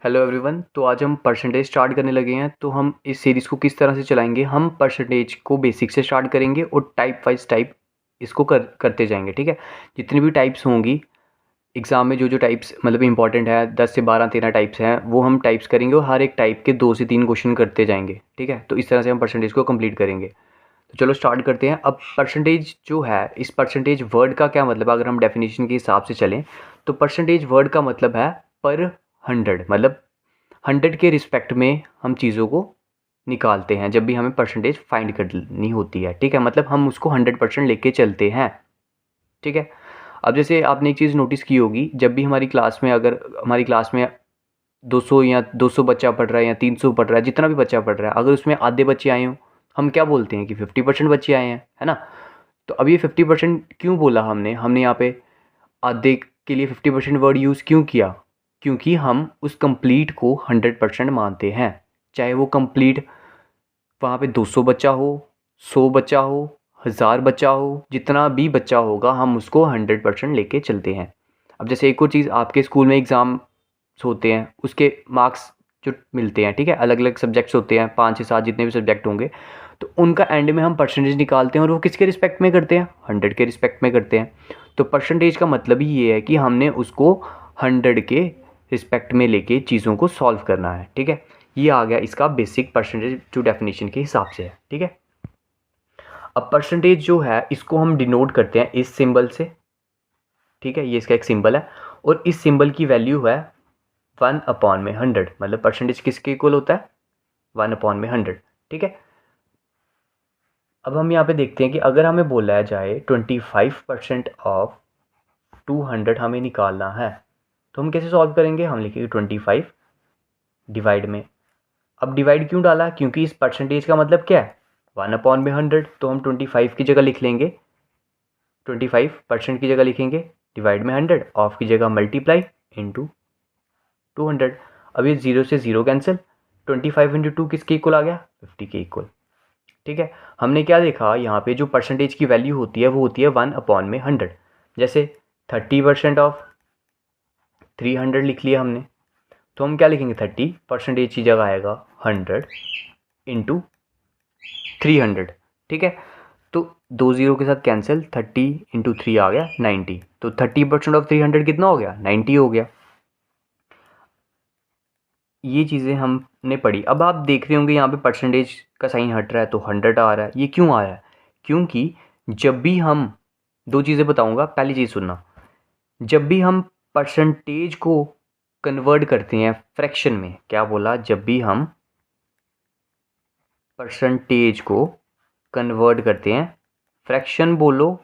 Hello everyone. तो आज हम परसेंटेज स्टार्ट करने लगे हैं। तो हम इस सीरीज़ को किस तरह से चलाएंगे, हम परसेंटेज को बेसिक से स्टार्ट करेंगे और टाइप वाइज टाइप इसको करते जाएंगे। ठीक है, जितनी भी टाइप्स होंगी एग्ज़ाम में, जो जो टाइप्स मतलब इंपॉर्टेंट है, 10 से 12 13 टाइप्स हैं, वो हम टाइप्स करेंगे और हर एक टाइप के 2 से 3 क्वेश्चन करते जाएंगे। ठीक है, तो इस तरह से हम परसेंटेज को कंप्लीट करेंगे। तो चलो स्टार्ट करते हैं। अब परसेंटेज जो है, इस परसेंटेज वर्ड का क्या मतलब है, अगर हम डेफिनेशन के हिसाब से चलें तो परसेंटेज वर्ड का मतलब है पर 100, मतलब 100 के रिस्पेक्ट में हम चीज़ों को निकालते हैं जब भी हमें परसेंटेज फाइंड करनी होती है। ठीक है, मतलब हम उसको 100% लेके चलते हैं। ठीक है, अब जैसे आपने एक चीज़ नोटिस की होगी, जब भी हमारी क्लास में, अगर हमारी क्लास में 200 या 200 बच्चा पढ़ रहा है या 300 पढ़ रहा है, जितना भी बच्चा पढ़ रहा है, अगर उसमें आधे बच्चे आए हों, हम क्या बोलते हैं कि 50% बच्चे आए हैं, है ना। तो अब ये 50% क्यों बोला हमने हमने यहाँ पे आधे के लिए 50% वर्ड यूज़ क्यों किया? क्योंकि हम उस कंप्लीट को 100% मानते हैं। चाहे वो कंप्लीट वहाँ पे 200 बच्चा हो, 100 बच्चा हो, 1000 बच्चा हो, जितना भी बच्चा होगा हम उसको 100% लेके चलते हैं। अब जैसे एक और चीज़, आपके स्कूल में एग्ज़ाम्स होते हैं, उसके मार्क्स जो मिलते हैं, ठीक है, अलग अलग सब्जेक्ट्स होते हैं, 5 से 7 जितने भी सब्जेक्ट होंगे, तो उनका एंड में हम परसेंटेज निकालते हैं और वो किसके रिस्पेक्ट में करते हैं? 100 के रिस्पेक्ट में करते हैं। तो परसेंटेज का मतलब ही ये है कि हमने उसको 100 के रिस्पेक्ट में लेके चीज़ों को सॉल्व करना है। ठीक है, ये आ गया इसका बेसिक परसेंटेज जो डेफिनेशन के हिसाब से है। ठीक है, अब परसेंटेज जो है इसको हम डिनोट करते हैं इस सिंबल से। ठीक है, ये इसका एक सिंबल है और इस सिंबल की वैल्यू है 1/100, मतलब परसेंटेज किसके इक्वल होता है? 1/100। ठीक है, अब हम यहाँ पे देखते हैं कि अगर हमें बोला जाए 25% ऑफ 200 हमें निकालना है, तो हम कैसे सॉल्व करेंगे? हम लिखेंगे 25 डिवाइड में। अब डिवाइड क्यों डाला? क्योंकि इस परसेंटेज का मतलब क्या है? 1/100। तो हम 25 की जगह लिख लेंगे, 25% की जगह लिखेंगे डिवाइड में 100, ऑफ की जगह मल्टीप्लाई इंटू 200। अब ये 0 से 0 कैंसिल, 25 इंटू 2 किसके इक्वल आ गया? 50 के इक्वल। ठीक है, हमने क्या देखा यहाँ पे, जो परसेंटेज की वैल्यू होती है वो होती है 1/100। जैसे 30% ऑफ 300 लिख लिया हमने, तो हम क्या लिखेंगे? 30% की जगह आएगा 100 इंटू 300। ठीक है, तो 2 0 के साथ कैंसिल, 30 इंटू 3 आ गया 90। तो 30% ऑफ 300 कितना हो गया? 90 हो गया। ये चीज़ें हमने पढ़ी। अब आप देख रहे होंगे यहाँ पे परसेंटेज का साइन हट रहा है तो 100 आ रहा है। ये क्यों आ रहा है? क्योंकि जब भी हम, दो चीज़ें बताऊंगा, पहली चीज़ सुनना, जब भी हम परसेंटेज को कन्वर्ट करते हैं फ्रैक्शन में, क्या बोला? जब भी हम परसेंटेज को कन्वर्ट करते हैं, फ्रैक्शन बोलो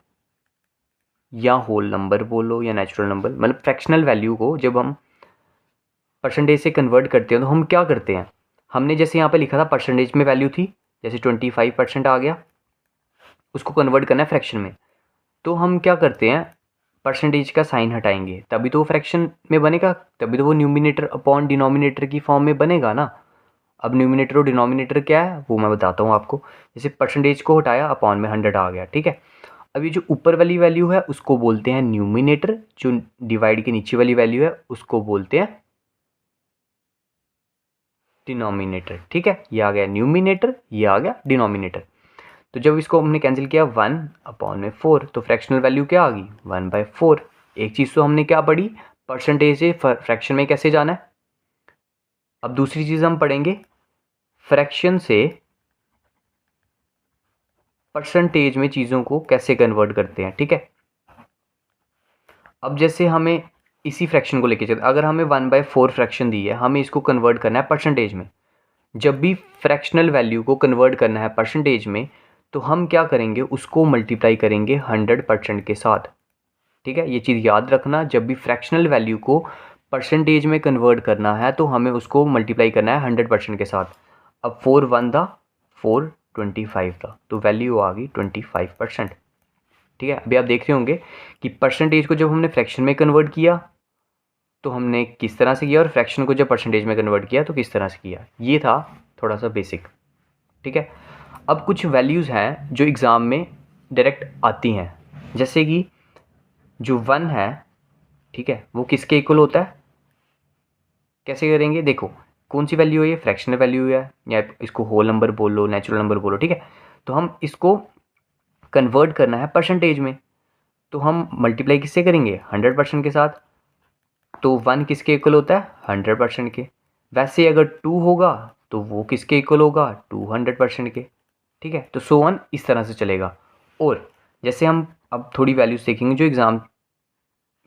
या होल नंबर बोलो या नेचुरल नंबर, मतलब फ्रैक्शनल वैल्यू को जब हम परसेंटेज से कन्वर्ट करते हैं तो हम क्या करते हैं? हमने जैसे यहाँ पे लिखा था परसेंटेज में वैल्यू थी, जैसे 25% आ गया, उसको कन्वर्ट करना है फ्रैक्शन में, तो हम क्या करते हैं? परसेंटेज का साइन हटाएंगे, तभी तो वो फ्रैक्शन में बनेगा, तभी तो वो न्यूमिनेटर अपॉन डिनोमिनेटर की फॉर्म में बनेगा ना। अब न्यूमिनेटर और डिनोमिनेटर क्या है वो मैं बताता हूँ आपको। जैसे परसेंटेज को हटाया, अपॉन में 100 आ गया। ठीक है, अब ये जो ऊपर वाली वैल्यू है उसको बोलते हैं न्यूमिनेटर, जो डिवाइड की नीचे वाली वैल्यू है उसको बोलते हैं डिनोमिनेटर। ठीक है, ये आ गया न्यूमिनेटर, ये आ गया डिनोमिनेटर। तो जब इसको हमने कैंसिल किया 1/4, तो फ्रैक्शनल वैल्यू क्या आ गई? 1/4। एक चीज़ तो हमने क्या पढ़ी, परसेंटेज से फ्रैक्शन में कैसे जाना है। अब दूसरी चीज़ हम पढ़ेंगे, फ्रैक्शन से परसेंटेज में चीज़ों को कैसे कन्वर्ट करते हैं। ठीक है, अब जैसे हमें इसी फ्रैक्शन को लेके चलते, अगर हमें 1/4 फ्रैक्शन दी है, हमें इसको कन्वर्ट करना है परसेंटेज में। जब भी फ्रैक्शनल वैल्यू को कन्वर्ट करना है परसेंटेज में, तो हम क्या करेंगे? उसको मल्टीप्लाई करेंगे 100% के साथ। ठीक है, ये चीज़ याद रखना, जब भी फ्रैक्शनल वैल्यू को परसेंटेज में कन्वर्ट करना है तो हमें उसको मल्टीप्लाई करना है 100% के साथ। अब 4 1 था, 4 25 था, तो वैल्यू आ गई 25%। ठीक है, अभी आप देख रहे होंगे कि परसेंटेज को जब हमने फ्रैक्शन में कन्वर्ट किया तो हमने किस तरह से किया, और फ्रैक्शन को जब परसेंटेज में कन्वर्ट किया तो किस तरह से किया। ये था थोड़ा सा बेसिक। ठीक है, अब कुछ वैल्यूज़ हैं जो एग्ज़ाम में डायरेक्ट आती हैं, जैसे कि जो 1 है, ठीक है, वो किसके इक्वल होता है? कैसे करेंगे, देखो कौन सी वैल्यू है, ये फ्रैक्शनल वैल्यू है या इसको होल नंबर बोलो, नेचुरल नंबर बोलो, ठीक है। तो हम इसको कन्वर्ट करना है परसेंटेज में, तो हम मल्टीप्लाई किससे करेंगे, 100% के साथ। तो 1 किसके इक्वल होता है, 100% के। वैसे अगर 2 होगा तो वो किसके इक्वल होगा, 200% के, ठीक है। तो सो ऑन इस तरह से चलेगा। और जैसे हम अब थोड़ी वैल्यूज देखेंगे जो एग्ज़ाम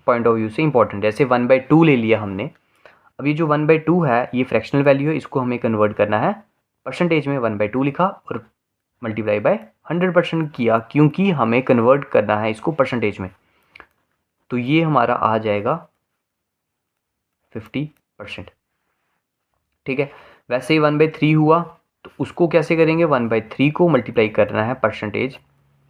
पॉइंट ऑफ व्यू से इंपॉर्टेंट है। जैसे 1/2 ले लिया हमने, अब ये जो 1/2 है ये फ्रैक्शनल वैल्यू है, इसको हमें कन्वर्ट करना है परसेंटेज में। 1/2 लिखा और मल्टीप्लाई बाय 100% किया, क्योंकि हमें कन्वर्ट करना है इसको परसेंटेज में। तो ये हमारा आ जाएगा 50%, ठीक है। वैसे ही 1/3 हुआ तो उसको कैसे करेंगे, 1/3 को मल्टीप्लाई करना है परसेंटेज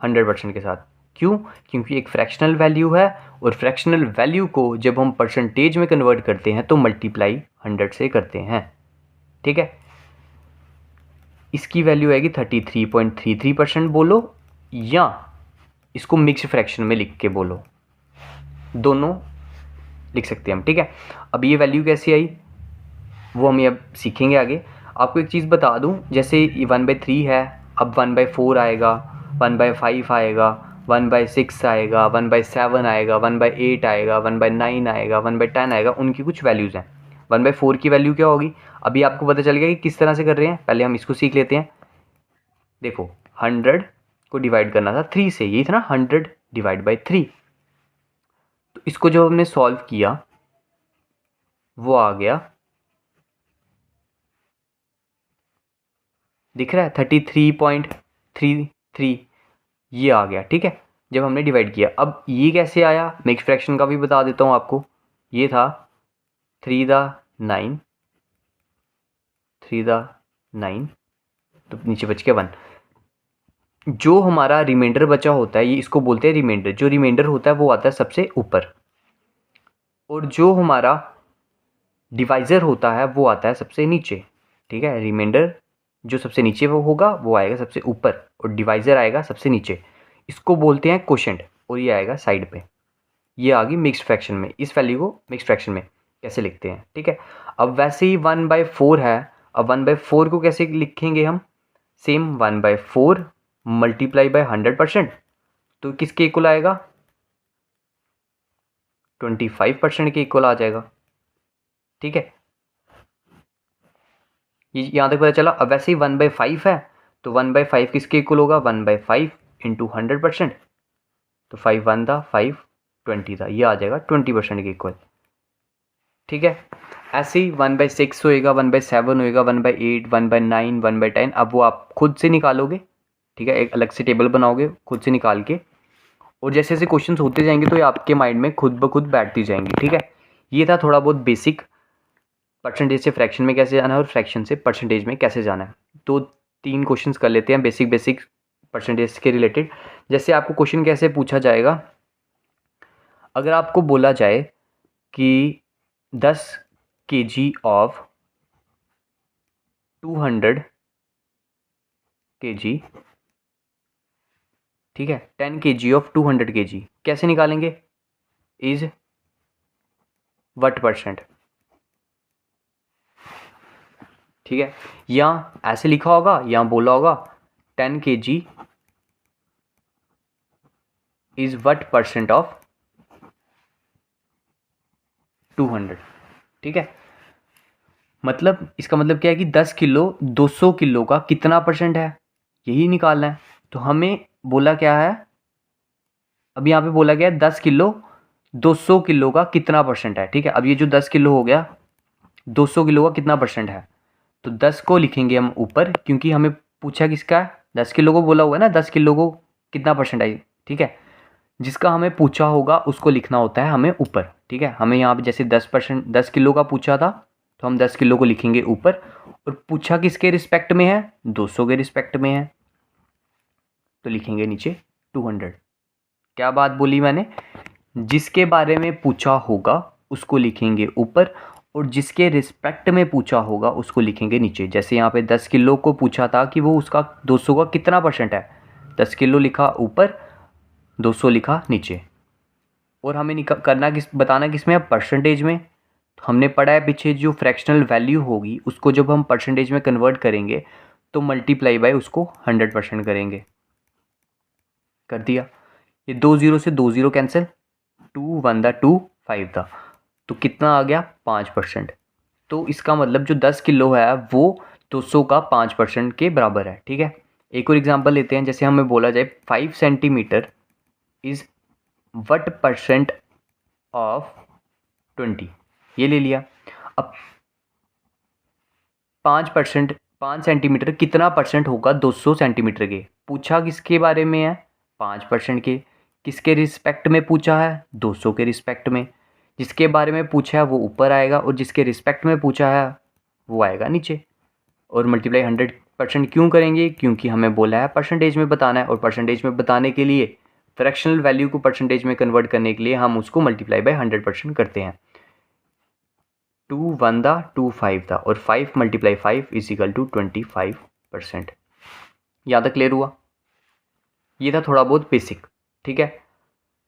100% के साथ। क्यों, क्योंकि एक फ्रैक्शनल वैल्यू है और फ्रैक्शनल वैल्यू को जब हम परसेंटेज में कन्वर्ट करते हैं तो मल्टीप्लाई 100 से करते हैं, ठीक है। इसकी वैल्यू आएगी 33.33% बोलो, या इसको मिक्स फ्रैक्शन में लिख के बोलो, दोनों लिख सकते हैं हम, ठीक है। अब ये वैल्यू कैसे आई वो हम अब सीखेंगे आगे। आपको एक चीज़ बता दूं, जैसे ये 1/3 है, अब 1/4 आएगा, 1/5 आएगा, 1/6 आएगा, 1/7 आएगा, 1/8 आएगा, 1/9 आएगा, 1/10 आएगा, उनकी कुछ वैल्यूज़ हैं। 1/4 की वैल्यू क्या होगी, अभी आपको पता चल गया कि किस तरह से कर रहे हैं। पहले हम इसको सीख लेते हैं। देखो 100 को डिवाइड करना था 3 से, यही था ना 100 डिवाइड बाई 3। तो इसको जब हमने सॉल्व किया वो आ गया, दिख रहा है 33.33, ये आ गया, ठीक है, जब हमने डिवाइड किया। अब ये कैसे आया, मिक्स फ्रैक्शन का भी बता देता हूँ आपको। ये था 3 द 9, तो नीचे बच गया 1। जो हमारा रिमाइंडर बचा होता है, ये इसको बोलते हैं रिमाइंडर। जो रिमाइंडर होता है वो आता है सबसे ऊपर, और जो हमारा डिवाइज़र होता है वो आता है सबसे नीचे, ठीक है। रिमाइंडर जो सबसे नीचे वो होगा वो आएगा सबसे ऊपर, और डिवाइज़र आएगा सबसे नीचे। इसको बोलते हैं कोशेंट, और ये आएगा साइड पे। ये आ गई मिक्स्ड फ्रैक्शन में। इस वैल्यू को मिक्स्ड फ्रैक्शन में कैसे लिखते हैं, ठीक है। अब वैसे ही 1/4 है, अब 1/4 को कैसे लिखेंगे हम, सेम 1/4 मल्टीप्लाई बाय 100%, तो किसके इक्वल आएगा, 25% के इक्वल आ जाएगा, ठीक है। ये यहाँ तक पता चला। अब वैसे ही 1/5 है, तो 1/5 किसके इक्वल होगा, 1/5 इंटू 100%, तो 5 1 था, 5 20 था, ये आ जाएगा 20% के इक्वल, ठीक है। ऐसे ही 1/6 होएगा, 1/7 होएगा, 1/8, 1/9, 1/10। अब वो आप खुद से निकालोगे, ठीक है, एक अलग से टेबल बनाओगे खुद से निकाल के, और जैसे जैसे क्वेश्चन होते जाएंगे तो ये आपके माइंड में खुद ब खुद बैठती जाएंगी, ठीक है। ये था थोड़ा बहुत बेसिक, परसेंटेज से फ्रैक्शन में कैसे जाना है और फ्रैक्शन से परसेंटेज में कैसे जाना है। तो 3 क्वेश्चंस कर लेते हैं बेसिक परसेंटेज के रिलेटेड। जैसे आपको क्वेश्चन कैसे पूछा जाएगा, अगर आपको बोला जाए कि 10 kg ऑफ 200 kg, ठीक है, 10 kg ऑफ 200 kg कैसे निकालेंगे, इज वट परसेंट, ठीक है। यहाँ ऐसे लिखा होगा, यहाँ बोला होगा 10 kg is what percent of 200, ठीक है। मतलब इसका मतलब क्या है कि 10 किलो 200 किलो का कितना परसेंट है, यही निकालना है। तो हमें बोला क्या है, अब यहाँ पे बोला गया है 10 किलो 200 किलो का कितना परसेंट है, ठीक है। अब ये जो 10 किलो हो गया, 200 किलो का कितना परसेंट है, तो 10 को लिखेंगे हम ऊपर, क्योंकि हमें पूछा किसका है, 10 किलो को बोला हुआ है ना, 10 किलो को कितना परसेंट आई, ठीक है। जिसका हमें पूछा होगा उसको लिखना होता है हमें ऊपर, ठीक है। हमें यहाँ पे जैसे 10 किलो का पूछा था, तो हम 10 किलो को लिखेंगे ऊपर, और पूछा किसके रिस्पेक्ट में है, 200 के रिस्पेक्ट में है, तो लिखेंगे नीचे 200। क्या बात बोली मैंने, जिसके बारे में पूछा होगा उसको लिखेंगे ऊपर, और जिसके रिस्पेक्ट में पूछा होगा उसको लिखेंगे नीचे। जैसे यहाँ पे 10 किलो को पूछा था कि वो उसका 200 का कितना परसेंट है, 10 किलो लिखा ऊपर, 200 लिखा नीचे। और हमें करना बताना किस में है, परसेंटेज में। हमने पढ़ा है पीछे, जो फ्रैक्शनल वैल्यू होगी उसको जब हम परसेंटेज में कन्वर्ट करेंगे तो मल्टीप्लाई बाय उसको 100% करेंगे। कर दिया। ये 2 0 से 2 0 कैंसिल, 2 1 था, 2 5 था, तो कितना आ गया 5%। तो इसका मतलब जो 10 किलो है वो 200 का 5% के बराबर है। ठीक है, एक और एग्जांपल लेते हैं। जैसे हमें बोला जाए 5 centimetre is what percent of 20, ये ले लिया। अब 5% 5 सेंटीमीटर कितना परसेंट होगा 200 सेंटीमीटर के, पूछा किसके बारे में है 5% के। किसके रिस्पेक्ट में पूछा है 200 के रिस्पेक्ट में। जिसके बारे में पूछा है वो ऊपर आएगा और जिसके रिस्पेक्ट में पूछा है वो आएगा नीचे। और मल्टीप्लाई 100% क्यों करेंगे, क्योंकि हमें बोला है परसेंटेज में बताना है, और परसेंटेज में बताने के लिए फ्रैक्शनल वैल्यू को परसेंटेज में कन्वर्ट करने के लिए हम उसको मल्टीप्लाई बाय 100% करते हैं। 2 1 था, 2 5 था, और 5 मल्टीप्लाई 5 इज इक्वल टू 25%। यहाँ तक क्लियर हुआ? ये था थोड़ा बहुत बेसिक। ठीक है,